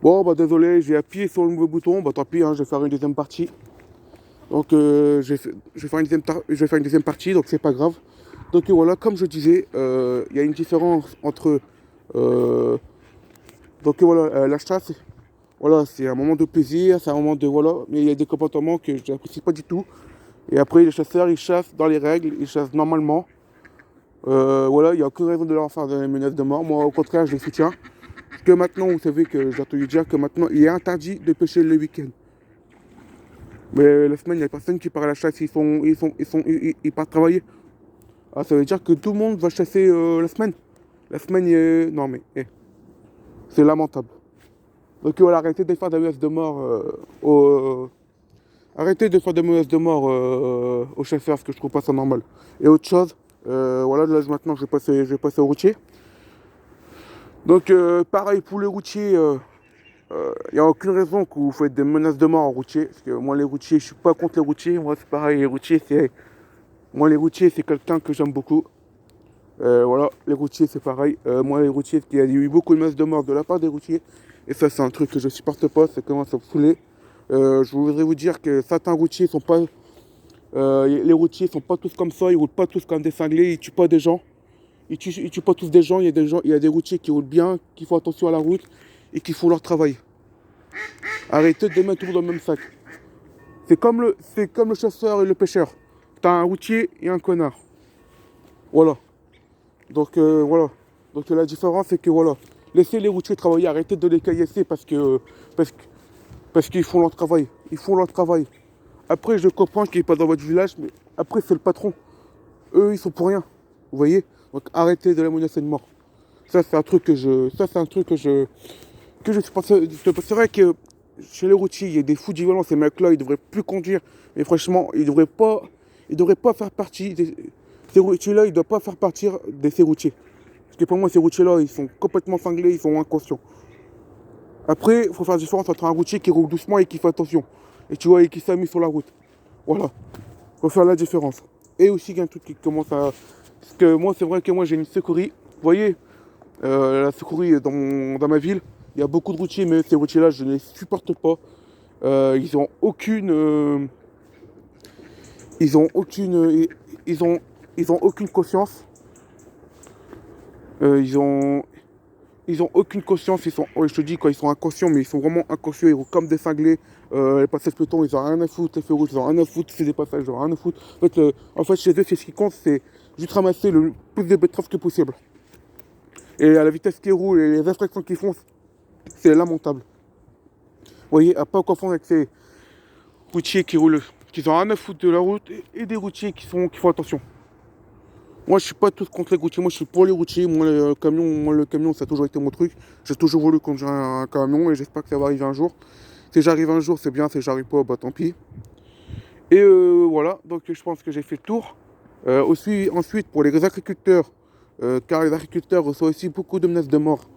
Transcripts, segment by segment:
Bon, bah désolé, j'ai appuyé sur le mauvais bouton. Bah tant pis, hein, je vais faire une deuxième partie. Donc, je vais faire je vais faire une deuxième partie, donc c'est pas grave. Donc voilà, comme je disais, il y a une différence entre. euh, voilà, la chasse, voilà, c'est un moment de plaisir, c'est un moment de. Voilà, mais il y a des comportements que je n'apprécie pas du tout. Et après, les chasseurs, ils chassent dans les règles, ils chassent normalement. Voilà, il n'y a aucune raison de leur faire des menaces de mort. Moi, au contraire, je les soutiens. Que maintenant, vous savez que j'ai entendu dire que maintenant, il est interdit de pêcher le week-end. Mais la semaine, il n'y a personne qui part à la chasse, ils partent travailler. Ah, ça veut dire que tout le monde va chasser la semaine. La semaine, non mais, c'est lamentable. Donc voilà, arrêtez de faire des menaces de mort arrêtez de faire des menaces de mort aux chasseurs, parce que je trouve pas ça normal. Et autre chose, voilà, là maintenant, je vais passer au routier. Donc pareil pour les routiers. Il n'y a aucune raison que vous faites des menaces de mort en routier. Parce que moi, les routiers, je suis pas contre les routiers. Moi, c'est pareil. Moi, les routiers, c'est quelqu'un que j'aime beaucoup. Voilà, les routiers, c'est pareil. Moi, les routiers, il y a eu beaucoup de menaces de mort de la part des routiers. Et ça, c'est un truc que je supporte pas. Ça commence à me saouler. Je voudrais vous dire que certains routiers sont pas. Les routiers sont pas tous comme ça. Ils roulent pas tous comme des cinglés. Ils tuent pas des gens. Ils tuent pas tous des gens. Il y a des routiers qui roulent bien, qui font attention à la route et qui font leur travail. Arrêtez de les mettre tous dans le même sac. C'est comme le chasseur et le pêcheur. T'as un routier et un connard. Voilà. Donc voilà. Donc la différence c'est que voilà. Laissez les routiers travailler, arrêtez de les caillasser parce que parce qu'ils font leur travail. Ils font leur travail. Après je comprends qu'ils n'est pas dans votre village, mais après c'est le patron. Eux ils sont pour rien. Vous voyez? Donc arrêtez de les menacer de mort. Ça c'est un truc que je. Ça c'est un truc que je pense. C'est vrai que chez les routiers, il y a des fous du volant, ces mecs-là, ils devraient plus conduire. Mais franchement, ils devraient pas faire partie ces routiers-là, ils doivent pas faire partie de ces routiers. Parce que pour moi, ces routiers-là, ils sont complètement cinglés, ils sont inconscients. Après, il faut faire la différence entre un routier qui roule doucement et qui fait attention. Et tu vois, et qui s'amuse sur la route. Voilà. Il faut faire la différence. Et aussi, il y a un truc qui commence à. Parce que moi, c'est vrai que moi, j'ai une secourie. Vous voyez, la secourie dans ma ville, il y a beaucoup de routiers, mais ces routiers-là, je ne les supporte pas. Ils ont aucune, ils ont aucune, ils ont aucune conscience. Euh, ils ont, ils ont aucune conscience. Ils sont, ouais, je te dis quoi, ils sont inconscients, mais ils sont vraiment inconscients. Ils roulent comme des cinglés. Les passages piétons, ils ont rien à foutre. Les feux rouges, ils ont rien à foutre. C'est des passages, ils ont rien à foutre. En fait, chez eux, c'est ce qui compte, c'est juste ramasser le plus de betteraves que possible. Et à la vitesse qu'ils roulent et les infractions qu'ils font, c'est lamentable. Vous voyez, à pas confondre avec ces routiers qui roulent, qui ont rien à foutre de la route et des routiers qui font attention. Moi, je suis pas tous contre les routiers, moi je suis pour les routiers. Moi, le camion, ça a toujours été mon truc. J'ai toujours voulu conduire un camion et j'espère que ça va arriver un jour. Si j'arrive un jour, c'est bien. Si j'arrive pas, bah tant pis. Et voilà, donc je pense que j'ai fait le tour. Ensuite, pour les agriculteurs, car les agriculteurs reçoivent aussi beaucoup de menaces de mort.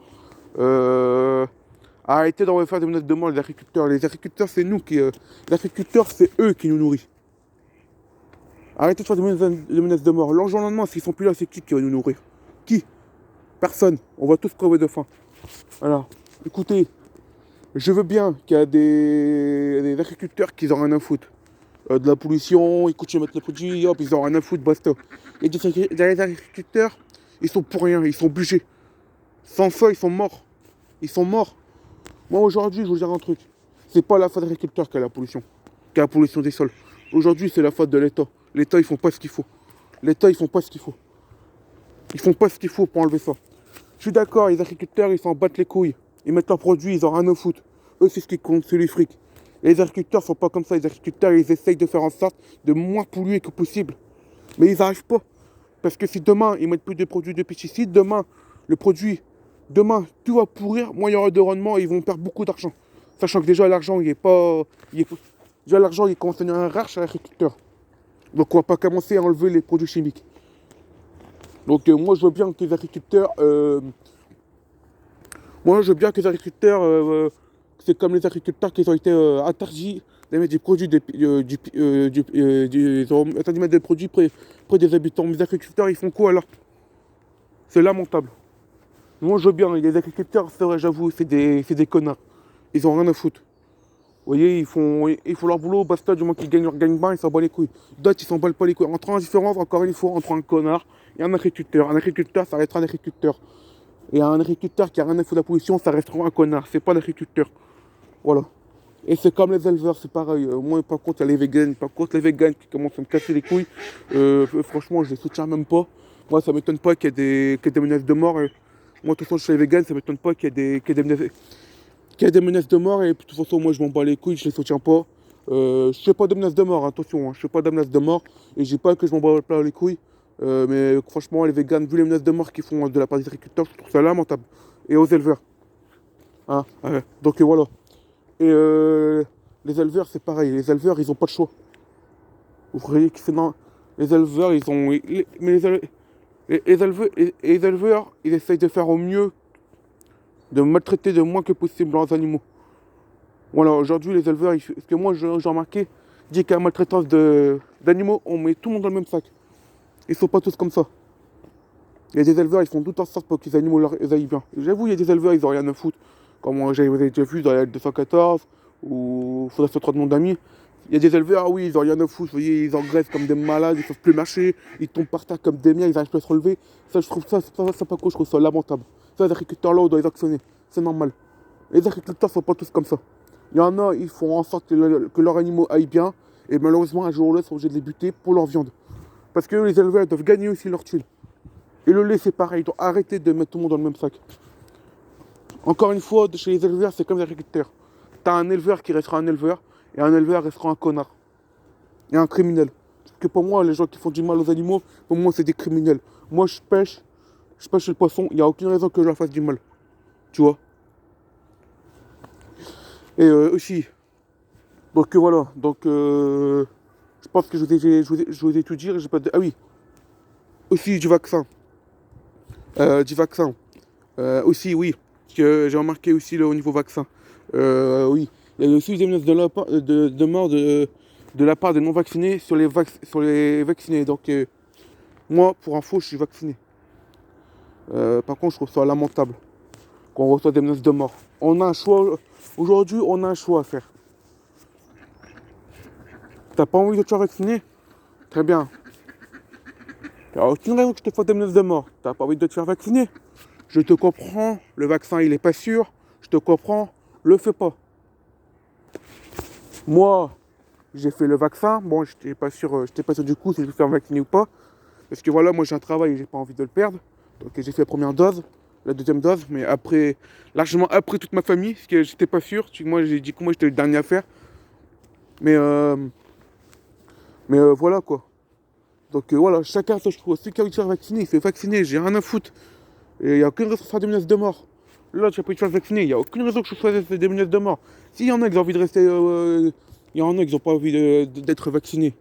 Arrêtez d'envoyer faire des menaces de mort les agriculteurs. Les agriculteurs, c'est nous qui. Les agriculteurs, c'est eux qui nous nourrissent. Arrêtez de faire des menaces de mort. L'enjeu s'ils sont plus là, c'est qui va nous nourrir? Qui? Personne. On va tous crever de faim. Alors, écoutez, je veux bien qu'il y a des agriculteurs qui ont rien à foutre. De la pollution, ils coûtent mettre les produits, hop, ils ont rien à foutre, basta. Et des agriculteurs, ils sont pour rien, ils sont obligés. Sans ça, ils sont morts. Ils sont morts. Moi, aujourd'hui, je vous dire un truc. C'est pas la faute des agriculteurs qui a la pollution des sols. Aujourd'hui, c'est la faute de l'État. L'État, ils font pas ce qu'il faut. L'État, ils font pas ce qu'il faut. Ils font pas ce qu'il faut pour enlever ça. Je suis d'accord, les agriculteurs, ils s'en battent les couilles. Ils mettent leurs produits, ils ont rien à foutre. Eux, c'est ce qui compte, c'est les frics. Les agriculteurs sont pas comme ça. Les agriculteurs, ils essayent de faire en sorte de moins polluer que possible. Mais ils n'arrivent pas. Parce que si demain, ils mettent plus de produits de pesticides, demain, tout va pourrir, moins il y aura de rendement et ils vont perdre beaucoup d'argent. Sachant que déjà, l'argent, il est pas. Déjà, l'argent, il commence à devenir rare chez l'agriculteur. Donc, on va pas commencer à enlever les produits chimiques. Donc, moi, je veux bien que les agriculteurs. Moi, je veux bien que les agriculteurs. C'est comme les agriculteurs qui ont été interdits de mettre des produits ils ont interdit de mettre des produits près des habitants. Mais les agriculteurs, ils font quoi alors? C'est lamentable. Moi, je veux bien. Les agriculteurs, c'est vrai, j'avoue, c'est des connards. Ils ont rien à foutre. Vous voyez, ils font leur boulot, basta, du moment qu'ils gagnent leur gagne-pain, ils s'en battent les couilles. D'autres, ils s'en battent pas les couilles. Entre en différence, encore une fois, entre un connard et un agriculteur. Un agriculteur, ça restera un agriculteur. Et un agriculteur qui a rien à foutre de la pollution, ça restera un connard. C'est pas l'agriculteur. Voilà. Et c'est comme les éleveurs, c'est pareil. Moi, par contre, il y a les véganes. Par contre, les véganes qui commencent à me casser les couilles, franchement, je les soutiens même pas. Moi, ça m'étonne pas qu'il y ait des menaces de mort. Moi, de toute façon, je suis végan, ça m'étonne pas qu'il y ait des menaces de mort. Et de toute façon, moi, je m'en bats les couilles, je les soutiens pas. Je fais pas de menaces de mort, attention, hein, je fais pas de menaces de mort. Et je dis pas que je m'en bats pas les couilles. Mais franchement, les végans, vu les menaces de mort qu'ils font de la part des agriculteurs, je trouve ça lamentable. Et aux éleveurs. Hein, ouais. Donc voilà. Et les éleveurs, c'est pareil. Les éleveurs, ils ont pas de choix. Vous voyez que c'est non. Les éleveurs, ils ont. Mais les éleveurs, ils essayent de faire au mieux, de maltraiter le moins que possible leurs animaux. Voilà, aujourd'hui, les éleveurs, ce que moi j'ai remarqué, dit qu'à la maltraitance d'animaux, on met tout le monde dans le même sac. Ils sont pas tous comme ça. Il y a des éleveurs, ils font tout en sorte pour que les animaux les aillent bien. J'avoue, il y a des éleveurs, ils ont rien à foutre. Comme j'avais déjà vu dans la 214 ou Fondation 3 de mon ami. Il y a des éleveurs, oui, ils ont rien à foutre. Vous voyez, ils engraissent comme des malades, ils ne savent plus marcher, ils tombent par terre comme des miens, ils n'arrivent pas à se relever. Ça, je trouve ça, c'est pas cool, je trouve ça lamentable. Ça, les agriculteurs-là, on doit les actionner. C'est normal. Les agriculteurs ne sont pas tous comme ça. Il y en a, ils font en sorte que leurs animaux aillent bien. Et malheureusement, un jour ou l'autre, ils sont obligés de les buter pour leur viande. Parce que les éleveurs doivent gagner aussi leur thune. Et le lait, c'est pareil, ils doivent arrêter de mettre tout le monde dans le même sac. Encore une fois, chez les éleveurs, c'est comme les agriculteurs. T'as un éleveur qui restera un éleveur, et un éleveur restera un connard. Et un criminel. Parce que pour moi, les gens qui font du mal aux animaux, pour moi, c'est des criminels. Moi, je pêche le poisson, il n'y a aucune raison que je leur fasse du mal. Tu vois. Et aussi, donc voilà, donc je pense que je vous ai tout dit, j'ai pas de... Ah oui, aussi du vaccin. Aussi, oui, parce que j'ai remarqué aussi là, au niveau vaccin. Oui, il y a aussi des menaces de mort de la part des non-vaccinés sur les vaccinés. Donc, moi, pour info, je suis vacciné. Par contre, je trouve ça lamentable qu'on reçoit des menaces de mort. On a un choix, aujourd'hui, on a un choix à faire. T'as pas envie de te faire vacciner? Très bien. Il n'y a aucune raison que je te fasse des menaces de mort. T'as pas envie de te faire vacciner? Je te comprends, le vaccin il est pas sûr, je te comprends, le fais pas. Moi, j'ai fait le vaccin, bon j'étais pas sûr du coup si je vais faire vacciner ou pas. Parce que voilà, moi j'ai un travail et j'ai pas envie de le perdre. Donc j'ai fait la première dose, la deuxième dose, mais après, largement après toute ma famille, parce que j'étais pas sûr. Moi j'ai dit que moi j'étais le dernier à faire. Mais voilà quoi. Donc voilà, chacun ça je trouve. Celui qui a envie de se faire vacciner, il fait vacciner, j'ai rien à foutre. Et il n'y a aucune raison de faire des menaces de mort. Là, tu n'as pas eu de faire vacciner, il n'y a aucune raison que je fasse des menaces de mort. S'il y en a qui ont envie de rester. Il y en a qui n'ont pas envie d'être vaccinés.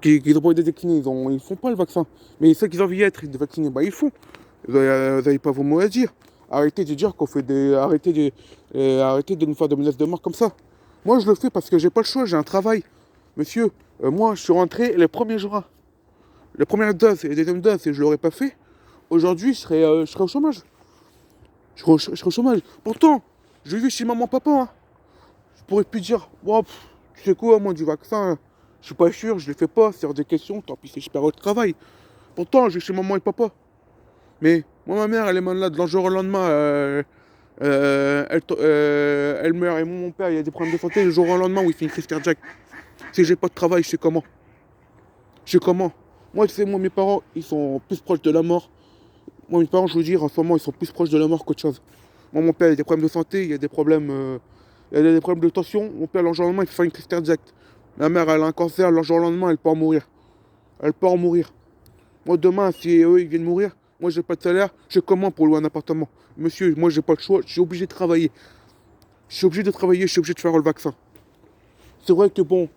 Qui n'ont pas envie d'être vaccinés, ils font pas le vaccin. Mais ceux qui ont envie d'être vaccinés, bah ils font. Vous n'avez pas vos mots à dire. Arrêtez de dire qu'on fait des. Arrêtez de nous faire des menaces de mort comme ça. Moi, je le fais parce que j'ai pas le choix, j'ai un travail. Monsieur, moi, je suis rentré les premiers jours. La première dose et la deuxième dose, et je l'aurais pas fait. Aujourd'hui, je serais au chômage. Je serais au chômage. Pourtant, j'ai vu chez maman, papa. Hein. Je pourrais plus dire, oh, tu sais quoi, moi, du vaccin, je suis pas sûr, je le fais pas. C'est hors des questions, tant pis si je perds le travail. Pourtant, je vais chez maman et papa. Mais moi, ma mère, elle est malade. Le jour au lendemain, elle meurt. Et mon père, il a des problèmes de santé. Le jour au lendemain, où il fait une crise cardiaque. Si j'ai pas de travail, je sais comment. Je sais comment. Moi, tu sais, moi, mes parents, ils sont plus proches de la mort. Moi, mes parents, je veux dire, en ce moment, ils sont plus proches de la mort qu'autre chose. Moi, mon père, il a des problèmes de santé, il a des problèmes, des problèmes de tension. Mon père, le jour au lendemain, il peut faire une crise cardiaque. Ma mère, elle a un cancer, le jour au lendemain, elle peut en mourir. Elle peut en mourir. Moi, demain, si eux, ils viennent mourir, moi, j'ai pas de salaire, je comment pour louer un appartement? Monsieur, moi, j'ai pas le choix, je suis obligé de travailler. Je suis obligé de travailler, je suis obligé de faire le vaccin. C'est vrai que bon,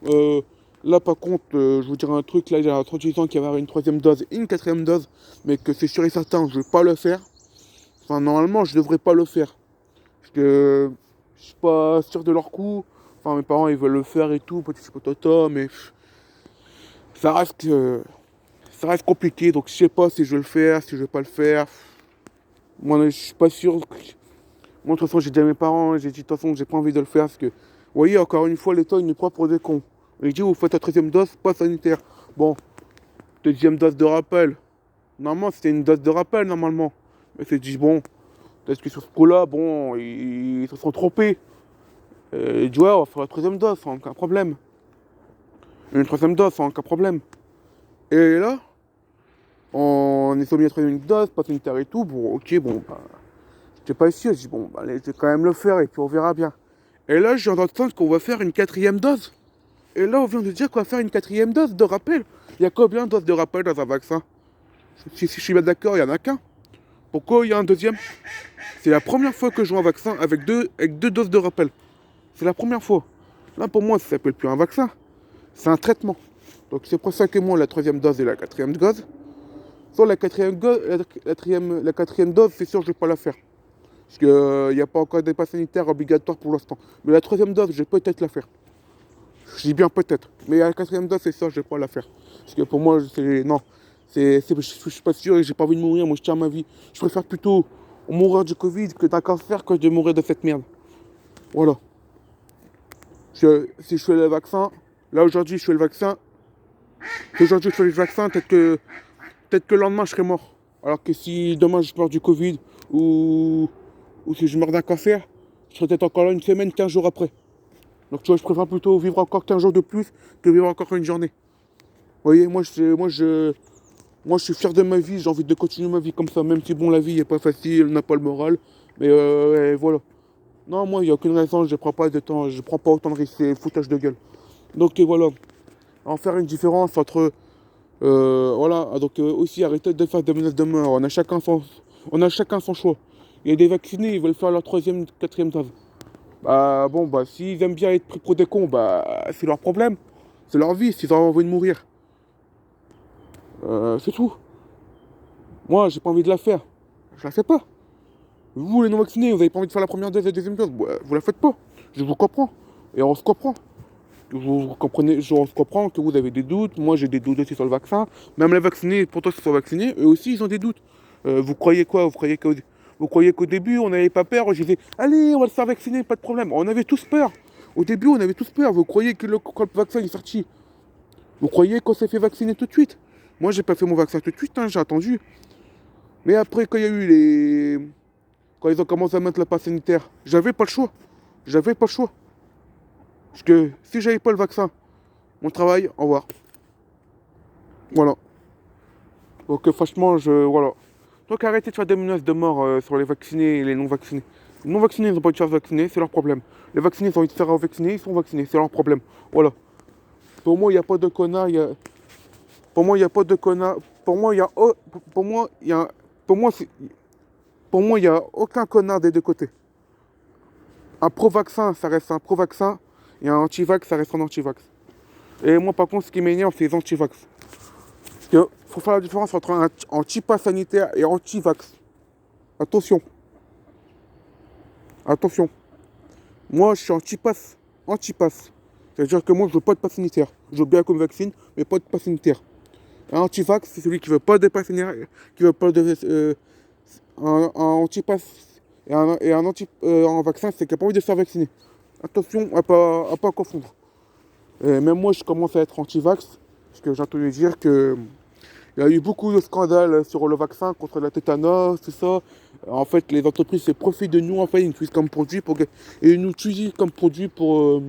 là par contre, je vous dirais un truc, là il y a 38 ans qu'il y avait une troisième dose et une quatrième dose, mais que c'est sûr et certain, je ne vais pas le faire. Enfin, normalement, je ne devrais pas le faire. Parce que je suis pas sûr de leur coup. Enfin, mes parents, ils veulent le faire et tout, petit potata, mais ça reste, ça reste compliqué. Donc, je sais pas si je vais le faire, si je vais pas le faire. Moi, je suis pas sûr. Moi, de toute façon, j'ai dit à mes parents, j'ai dit, de toute façon, j'ai pas envie de le faire parce que, vous voyez, encore une fois, l'État, il nous prend pour des cons. Il dit, vous faites la 13e dose, pas sanitaire. Bon, deuxième dose de rappel. Normalement, c'était une dose de rappel, normalement. Mais c'est dit, bon, peut-être que sur ce coup-là, bon, ils se sont trompés. Il dit, ouais, on va faire la 13e dose, sans aucun problème. Une 13e dose, sans aucun problème. Et là, on est soumis à la 13e dose, pas sanitaire et tout. Bon, ok, bon, bah, j'étais pas sûr. Je dis, bon, bah, allez, je vais quand même le faire et puis on verra bien. Et là, je viens d'entendre qu'on va faire une 4e dose. Et là, on vient de dire qu'on va faire une 4e dose de rappel. Il y a combien de doses de rappel dans un vaccin? Si je suis bien d'accord, il n'y en a qu'un. Pourquoi il y a un deuxième? C'est la première fois que je joue un vaccin avec deux doses de rappel. C'est la première fois. Là, pour moi, ça s'appelle plus un vaccin. C'est un traitement. Donc, c'est pour ça que moi, la 3e dose et la 4e dose. Soit la 4e dose, c'est sûr, je ne vais pas la faire. Parce qu'il n'y a pas encore des passes sanitaires obligatoires pour l'instant. Mais la 3e dose, je vais peut-être la faire. Je dis bien peut-être. Mais la 4e dose, c'est sûr, je ne vais pas la faire. Parce que pour moi, c'est. Non. Je suis pas sûr et j'ai pas envie de mourir. Moi, je tiens ma vie. Je préfère plutôt mourir du Covid que d'un cancer que de mourir de cette merde. Voilà. Si je fais le vaccin, là aujourd'hui, je fais le vaccin. Si aujourd'hui, je fais le vaccin, peut-être que le lendemain, je serai mort. Alors que si demain, je meurs du Covid ou si je meurs d'un cancer, je serai peut-être encore là une semaine, 15 jours après. Donc, tu vois, je préfère plutôt vivre encore 15 jours de plus que vivre encore une journée. Vous voyez, moi, je suis fier de ma vie, j'ai envie de continuer ma vie comme ça, même si bon, la vie n'est pas facile, n'a pas le moral. Mais voilà. Non, moi, il n'y a aucune raison, je prends pas de temps, je prends pas autant de risques, c'est foutage de gueule. Donc voilà. En faire une différence entre. Voilà, donc aussi arrêter de faire des menaces de mort. On a chacun son choix. Il y a des vaccinés, ils veulent faire leur 3e, 4e dose. Bah bon, bah s'ils aiment bien être pris pour des cons, bah c'est leur problème. C'est leur vie, s'ils ont envie de mourir. C'est tout. Moi, j'ai pas envie de la faire. Je la fais pas. Vous, les non-vaccinés, vous avez pas envie de faire la première dose et la deuxième dose, bah, vous la faites pas. Je vous comprends. Et on se comprend. On se comprend que vous avez des doutes. Moi, j'ai des doutes aussi sur le vaccin. Même les vaccinés, pourtant, ils sont vaccinés, eux aussi, ils ont des doutes. Vous croyez quoi? Vous croyez qu'au début, on n'avait pas peur? Je disais, allez, on va le faire vacciner, pas de problème. On avait tous peur. Au début, on avait tous peur. Vous croyez que quand le vaccin est sorti, vous croyez qu'on s'est fait vacciner tout de suite? Moi, j'ai pas fait mon vaccin tout de suite, hein, j'ai attendu. Mais après, quand il y a eu les. Quand ils ont commencé à mettre le pass sanitaire, j'avais pas le choix. J'avais pas le choix. Parce que si j'avais pas le vaccin, mon travail, au revoir. Voilà. Donc franchement, voilà. Donc arrêtez de faire des menaces de mort sur les vaccinés et les non-vaccinés. Les non-vaccinés, ils n'ont pas envie de se faire vacciner, c'est leur problème. Les vaccinés, ils ont envie de se faire vacciner, ils sont vaccinés, c'est leur problème. Voilà. Pour moi, il n'y a pas de connard, Pour moi, il n'y a pas de connard. Pour moi, il y a... Pour moi, il y a... Pour moi, Pour moi, il n'y a aucun connard des deux côtés. Un pro-vaccin, ça reste un pro-vaccin, et un anti-vax, ça reste un anti-vax. Et moi, par contre, ce qui m'énerve, c'est les anti-vax. Parce qu'il faut faire la différence entre un anti-pass sanitaire et anti-vax. Attention. Attention. Moi, je suis anti-pass. Anti-pass. C'est-à-dire que moi, je veux pas de pass sanitaire. Je veux bien qu'on me vaccine, mais pas de pass sanitaire. Un anti-vax, c'est celui qui veut pas de pass sanitaire, qui veut pas de... un anti-pass et un vaccin, c'est qu'il n'a pas envie de se faire vacciner. Attention à pas confondre. Et même moi, je commence à être anti-vax, parce que j'ai entendu dire que il y a eu beaucoup de scandales sur le vaccin contre la tétanos, tout ça. En fait, les entreprises se profitent de nous, en fait, ils nous utilisent comme produit et ils nous utilisent comme produit pour...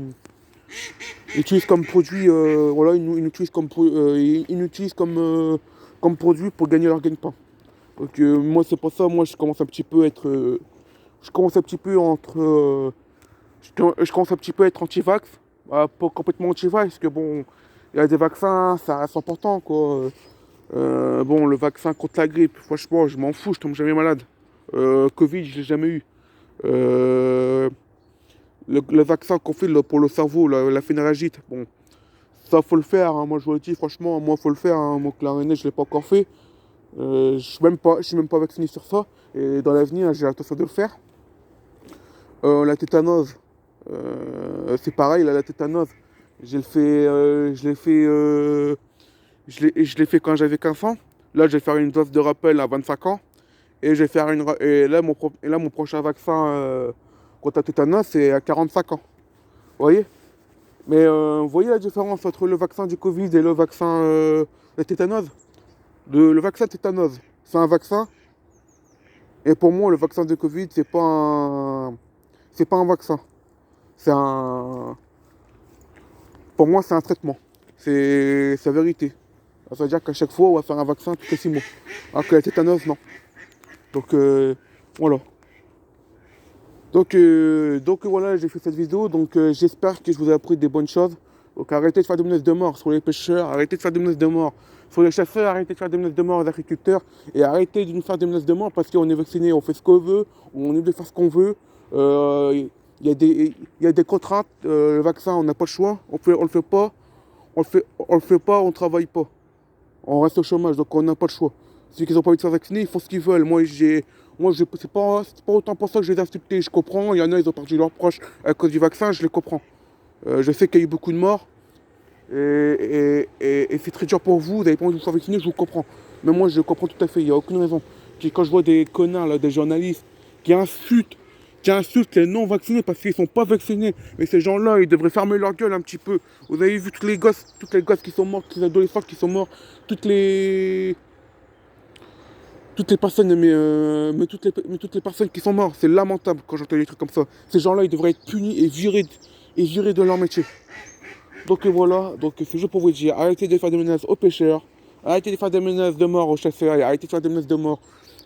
ils utilisent comme produit, voilà, ils nous utilisent comme produit pour gagner leur gagne-pain. Donc moi, c'est pour ça, moi, je commence un petit peu à être... je commence un petit peu je commence un petit peu à être anti-vax. Pas complètement anti-vax, parce que bon, il y a des vaccins, ça reste important, quoi. Bon, le vaccin contre la grippe, franchement, je m'en fous, je tombe jamais malade. Covid, je l'ai jamais eu. Le vaccin qu'on fait pour le cerveau, la phénaragite, bon, ça faut le faire, hein. Moi je vous le dis, franchement, moi faut le faire, hein. Moi clarinet, je l'ai pas encore fait. Je suis même pas vacciné sur ça. Et dans l'avenir, j'ai l'intention de le faire. La tétanose, c'est pareil, là, la tétanose, je l'ai fait quand j'avais 15 ans. Là, je vais faire une dose de rappel à 25 ans. Et, je vais faire et là, mon prochain vaccin contre la tétanos, c'est à 45 ans. Vous voyez? Mais vous voyez la différence entre le vaccin du Covid et le vaccin de tétanos? Le vaccin tétanos, c'est un vaccin. Et pour moi, le vaccin de Covid, c'est pas un vaccin. C'est un, pour moi, c'est un traitement. C'est la vérité. Ça veut dire qu'à chaque fois, on va faire un vaccin tous les 6 mois. Alors que la tétanos, non. Donc, voilà. Donc voilà, j'ai fait cette vidéo. Donc, j'espère que je vous ai appris des bonnes choses. Donc, arrêtez de faire des menaces de mort sur les pêcheurs. Arrêtez de faire des menaces de mort sur les chasseurs. Arrêtez de faire des menaces de mort aux agriculteurs. Et arrêtez de nous faire des menaces de mort parce qu'on est vacciné, on fait ce qu'on veut. On est libre de faire ce qu'on veut. Il y a des contraintes. Le vaccin, on n'a pas le choix. On le fait pas. On le fait pas, on travaille pas. On reste au chômage, donc on n'a pas le choix. Ceux qui n'ont pas envie de se faire vacciner, ils font ce qu'ils veulent. C'est pas autant pour ça que je les ai insultés. Je comprends, il y en a, ils ont perdu leurs proches à cause du vaccin, je les comprends. Je sais qu'il y a eu beaucoup de morts. Et c'est très dur pour vous, vous n'avez pas envie de vous faire vacciner, je vous comprends. Mais moi, je comprends tout à fait, il n'y a aucune raison. Quand je vois des connards, là, des journalistes, qui insultent, qui insultent les non-vaccinés parce qu'ils ne sont pas vaccinés. Mais ces gens-là, ils devraient fermer leur gueule un petit peu. Vous avez vu tous les gosses qui sont morts, tous les adolescents qui sont morts, toutes les personnes, mais toutes les personnes qui sont mortes. C'est lamentable quand j'entends des trucs comme ça. Ces gens-là, ils devraient être punis et virés de leur métier. Donc voilà, donc c'est juste pour vous dire, arrêtez de faire des menaces aux pêcheurs, arrêtez de faire des menaces de mort aux chasseurs, et arrêtez de faire des menaces de mort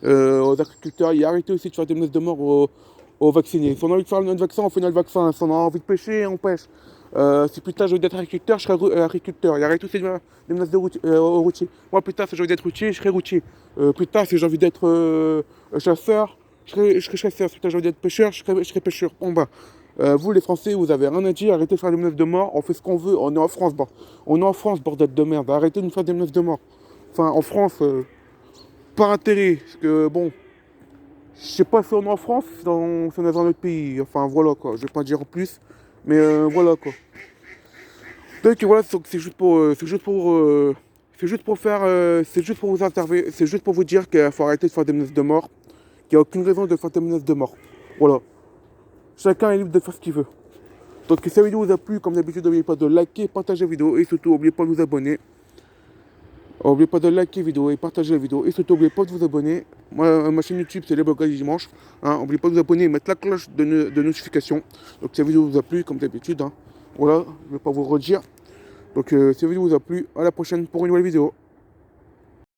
aux agriculteurs, et arrêtez aussi de faire des menaces de mort aux vaccinés. Si on a envie de faire notre vaccin, on fait notre vaccin. Si on a envie de pêcher, on pêche. Si plus tard j'ai envie d'être agriculteur, je serai agriculteur. Et arrêtez aussi des menaces aux routiers. Moi plus tard, si j'ai envie d'être routier, je serai routier. Plus tard, si j'ai envie d'être chasseur, je serai chasseur. Si plus tard j'ai envie d'être pêcheur, je serai pêcheur. Bon bah. Vous les Français, vous avez rien à dire, arrêtez de faire des menaces de mort, on fait ce qu'on veut, on est en France, on est en France, bordel de merde, arrêtez de nous faire des menaces de mort. Enfin, en France, pas intérêt, parce que bon, je sais pas si on est en France, si on est dans un autre pays, enfin voilà quoi, je vais pas dire en plus, mais voilà quoi. Donc voilà, c'est juste pour vous intervenir, c'est juste pour vous dire qu'il faut arrêter de faire des menaces de mort, qu'il n'y a aucune raison de faire des menaces de mort. Voilà. Chacun est libre de faire ce qu'il veut. Donc si cette vidéo vous a plu, comme d'habitude, n'oubliez pas de liker, partager la vidéo et surtout n'oubliez pas de vous abonner. N'oubliez pas de liker la vidéo et partager la vidéo et surtout n'oubliez pas de vous abonner. Ma chaîne YouTube c'est les blogages du dimanche. N'oubliez pas de vous abonner et mettre la cloche de notification. Donc si cette vidéo vous a plu, comme d'habitude, voilà, je ne vais pas vous redire. Donc si cette vidéo vous a plu, à la prochaine pour une nouvelle vidéo.